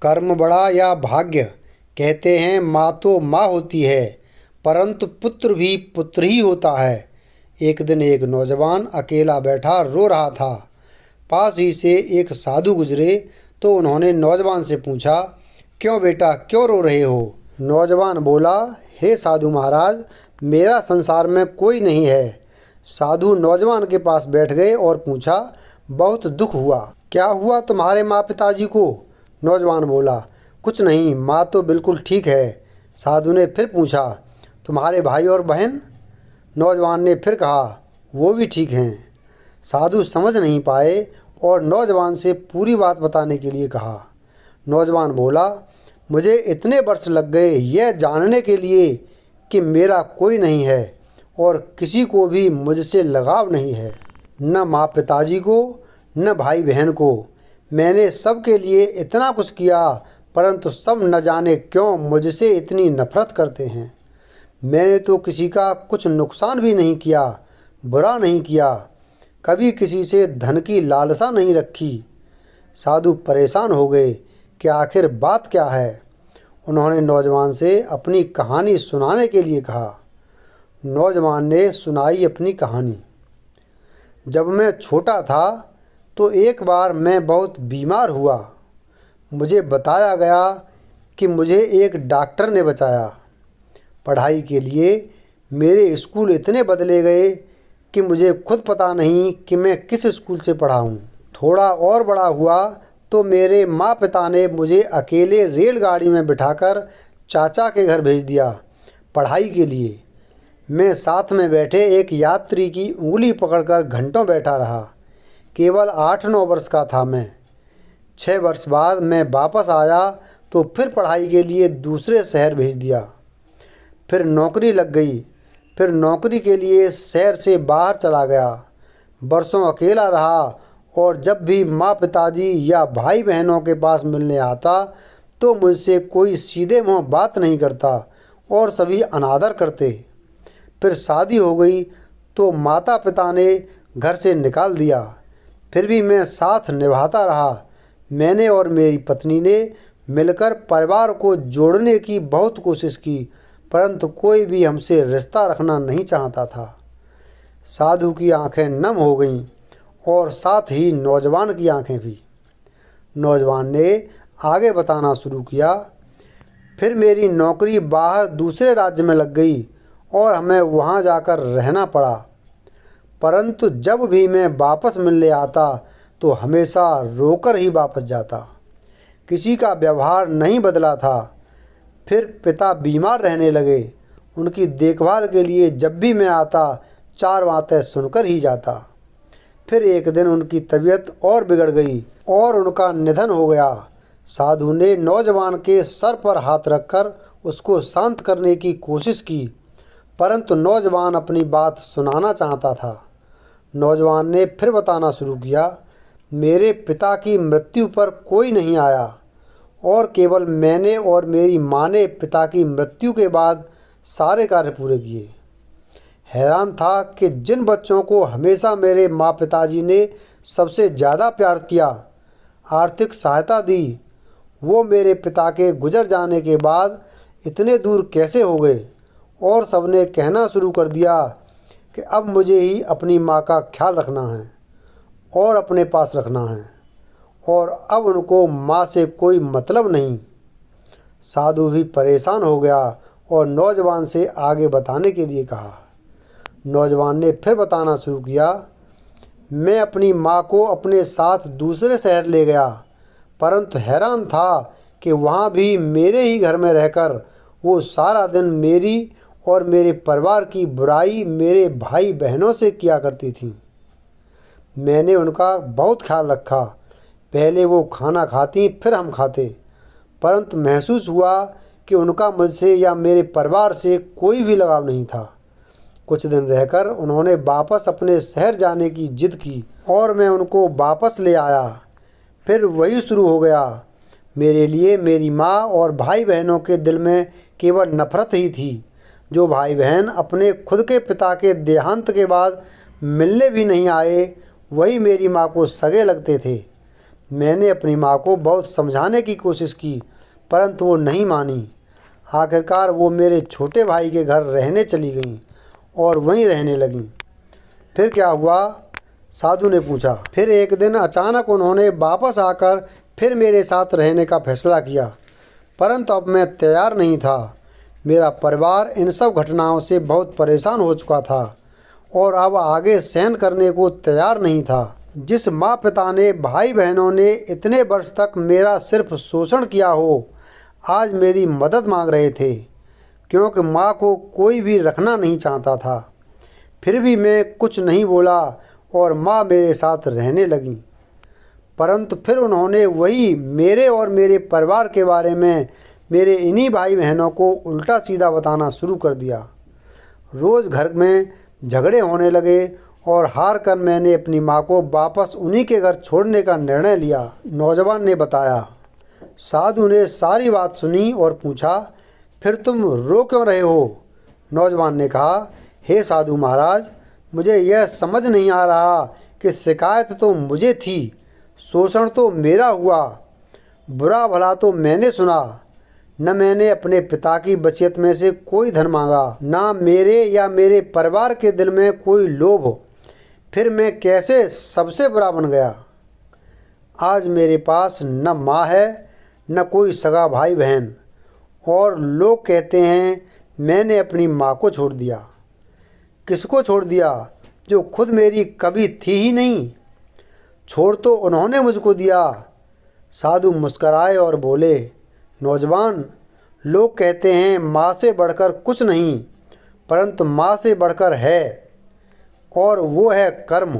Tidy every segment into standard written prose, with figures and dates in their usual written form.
कर्म बड़ा या भाग्य। कहते हैं माँ तो माँ होती है, परंतु पुत्र भी पुत्र ही होता है। एक दिन एक नौजवान अकेला बैठा रो रहा था। पास ही से एक साधु गुजरे तो उन्होंने नौजवान से पूछा, क्यों बेटा, क्यों रो रहे हो? नौजवान बोला, हे साधु महाराज, मेरा संसार में कोई नहीं है। साधु नौजवान के पास बैठ गए और पूछा, बहुत दुख हुआ। क्या हुआ तुम्हारे माँ पिताजी को? नौजवान बोला, कुछ नहीं, माँ तो बिल्कुल ठीक है। साधु ने फिर पूछा, तुम्हारे भाई और बहन? नौजवान ने फिर कहा, वो भी ठीक हैं। साधु समझ नहीं पाए और नौजवान से पूरी बात बताने के लिए कहा। नौजवान बोला, मुझे इतने वर्ष लग गए यह जानने के लिए कि मेरा कोई नहीं है और किसी को भी मुझसे लगाव नहीं है, न माँ पिताजी को न भाई बहन को। मैंने सबके लिए इतना कुछ किया, परंतु सब न जाने क्यों मुझसे इतनी नफरत करते हैं। मैंने तो किसी का कुछ नुकसान भी नहीं किया, बुरा नहीं किया, कभी किसी से धन की लालसा नहीं रखी। साधु परेशान हो गए कि आखिर बात क्या है। उन्होंने नौजवान से अपनी कहानी सुनाने के लिए कहा। नौजवान ने सुनाई अपनी कहानी। जब मैं छोटा था तो एक बार मैं बहुत बीमार हुआ। मुझे बताया गया कि मुझे एक डॉक्टर ने बचाया। पढ़ाई के लिए मेरे स्कूल इतने बदले गए कि मुझे खुद पता नहीं कि मैं किस स्कूल से पढ़ा हूँ। थोड़ा और बड़ा हुआ तो मेरे माँ पिता ने मुझे अकेले रेलगाड़ी में बिठाकर चाचा के घर भेज दिया पढ़ाई के लिए। मैं साथ में बैठे एक यात्री की उंगली पकड़कर घंटों बैठा रहा। केवल 8-9 वर्ष का था मैं। 6 वर्ष बाद मैं वापस आया तो फिर पढ़ाई के लिए दूसरे शहर भेज दिया। फिर नौकरी लग गई। फिर नौकरी के लिए शहर से बाहर चला गया। बरसों अकेला रहा और जब भी माँ पिताजी या भाई बहनों के पास मिलने आता तो मुझसे कोई सीधे मुँह बात नहीं करता और सभी अनादर करते। फिर शादी हो गई तो माता पिता ने घर से निकाल दिया। फिर भी मैं साथ निभाता रहा। मैंने और मेरी पत्नी ने मिलकर परिवार को जोड़ने की बहुत कोशिश की, परंतु कोई भी हमसे रिश्ता रखना नहीं चाहता था। साधु की आंखें नम हो गईं और साथ ही नौजवान की आंखें भी। नौजवान ने आगे बताना शुरू किया। फिर मेरी नौकरी बाहर दूसरे राज्य में लग गई और हमें वहाँ जाकर रहना पड़ा, परंतु जब भी मैं वापस मिलने आता तो हमेशा रोकर ही वापस जाता। किसी का व्यवहार नहीं बदला था। फिर पिता बीमार रहने लगे। उनकी देखभाल के लिए जब भी मैं आता 4 बातें सुनकर ही जाता। फिर एक दिन उनकी तबीयत और बिगड़ गई और उनका निधन हो गया। साधु ने नौजवान के सर पर हाथ रखकर उसको शांत करने की कोशिश की, परंतु नौजवान अपनी बात सुनाना चाहता था। नौजवान ने फिर बताना शुरू किया, मेरे पिता की मृत्यु पर कोई नहीं आया और केवल मैंने और मेरी माँ ने पिता की मृत्यु के बाद सारे कार्य पूरे किए। हैरान था कि जिन बच्चों को हमेशा मेरे माँ पिताजी ने सबसे ज़्यादा प्यार किया, आर्थिक सहायता दी, वो मेरे पिता के गुजर जाने के बाद इतने दूर कैसे हो गए। और सबने कहना शुरू कर दिया कि अब मुझे ही अपनी माँ का ख्याल रखना है और अपने पास रखना है और अब उनको माँ से कोई मतलब नहीं। साधु भी परेशान हो गया और नौजवान से आगे बताने के लिए कहा। नौजवान ने फिर बताना शुरू किया, मैं अपनी माँ को अपने साथ दूसरे शहर ले गया, परंतु हैरान था कि वहाँ भी मेरे ही घर में रहकर वो सारा दिन मेरी और मेरे परिवार की बुराई मेरे भाई बहनों से किया करती थी। मैंने उनका बहुत ख्याल रखा। पहले वो खाना खाती फिर हम खाते, परंतु महसूस हुआ कि उनका मुझसे या मेरे परिवार से कोई भी लगाव नहीं था। कुछ दिन रहकर उन्होंने वापस अपने शहर जाने की जिद की और मैं उनको वापस ले आया। फिर वही शुरू हो गया। मेरे लिए मेरी माँ और भाई बहनों के दिल में केवल नफरत ही थी। जो भाई बहन अपने खुद के पिता के देहांत के बाद मिलने भी नहीं आए, वही मेरी माँ को सगे लगते थे। मैंने अपनी माँ को बहुत समझाने की कोशिश की, परंतु वो नहीं मानी। आखिरकार वो मेरे छोटे भाई के घर रहने चली गईं और वहीं रहने लगीं। फिर क्या हुआ? साधु ने पूछा। फिर एक दिन अचानक उन्होंने वापस आकर फिर मेरे साथ रहने का फैसला किया, परंतु अब मैं तैयार नहीं था। मेरा परिवार इन सब घटनाओं से बहुत परेशान हो चुका था और अब आगे सहन करने को तैयार नहीं था। जिस माँ पिता ने, भाई बहनों ने इतने वर्ष तक मेरा सिर्फ शोषण किया हो, आज मेरी मदद मांग रहे थे, क्योंकि माँ को कोई भी रखना नहीं चाहता था। फिर भी मैं कुछ नहीं बोला और माँ मेरे साथ रहने लगी। परंतु फिर उन्होंने वही मेरे और मेरे परिवार के बारे में मेरे इन्हीं भाई बहनों को उल्टा सीधा बताना शुरू कर दिया। रोज़ घर में झगड़े होने लगे और हार कर मैंने अपनी माँ को वापस उन्हीं के घर छोड़ने का निर्णय लिया, नौजवान ने बताया। साधु ने सारी बात सुनी और पूछा, फिर तुम रो क्यों रहे हो? नौजवान ने कहा, हे साधु महाराज, मुझे यह समझ नहीं आ रहा कि शिकायत तो मुझे थी, शोषण तो मेरा हुआ, बुरा भला तो मैंने सुना। न मैंने अपने पिता की बचत में से कोई धन मांगा, ना मेरे या मेरे परिवार के दिल में कोई लोभ। फिर मैं कैसे सबसे बुरा बन गया? आज मेरे पास न माँ है न कोई सगा भाई बहन, और लोग कहते हैं मैंने अपनी माँ को छोड़ दिया। किसको छोड़ दिया जो खुद मेरी कभी थी ही नहीं? छोड़ तो उन्होंने मुझको दिया। साधु मुस्कराए और बोले, नौजवान, लोग कहते हैं माँ से बढ़कर कुछ नहीं, परंतु माँ से बढ़कर है, और वो है कर्म।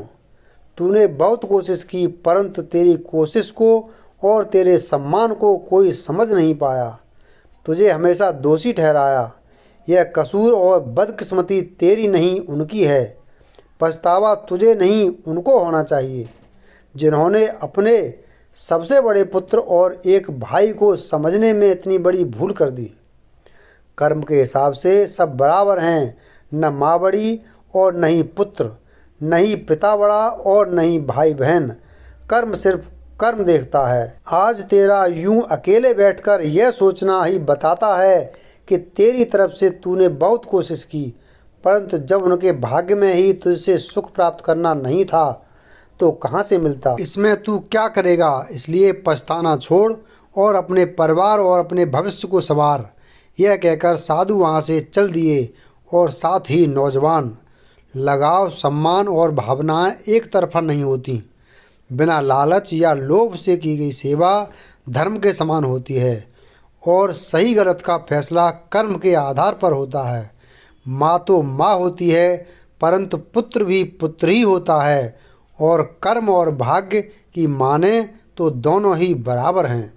तूने बहुत कोशिश की, परंतु तेरी कोशिश को और तेरे सम्मान को कोई समझ नहीं पाया। तुझे हमेशा दोषी ठहराया। यह कसूर और बदकिस्मती तेरी नहीं, उनकी है। पछतावा तुझे नहीं, उनको होना चाहिए, जिन्होंने अपने सबसे बड़े पुत्र और एक भाई को समझने में इतनी बड़ी भूल कर दी। कर्म के हिसाब से सब बराबर हैं, न माँ बड़ी और न ही पुत्र, न ही पिता बड़ा और न ही भाई बहन। कर्म सिर्फ कर्म देखता है। आज तेरा यूं अकेले बैठकर यह सोचना ही बताता है कि तेरी तरफ से तूने बहुत कोशिश की, परंतु जब उनके भाग्य में ही तुझसे सुख प्राप्त करना नहीं था तो कहाँ से मिलता। इसमें तू क्या करेगा? इसलिए पछताना छोड़ और अपने परिवार और अपने भविष्य को संवार। यह कहकर साधु वहाँ से चल दिए और साथ ही नौजवान। लगाव, सम्मान और भावनाएं एक तरफा नहीं होती। बिना लालच या लोभ से की गई सेवा धर्म के समान होती है और सही गलत का फैसला कर्म के आधार पर होता है। माँ तो माँ होती है, परंतु पुत्र भी पुत्र ही होता है, और कर्म और भाग्य की माने तो दोनों ही बराबर हैं।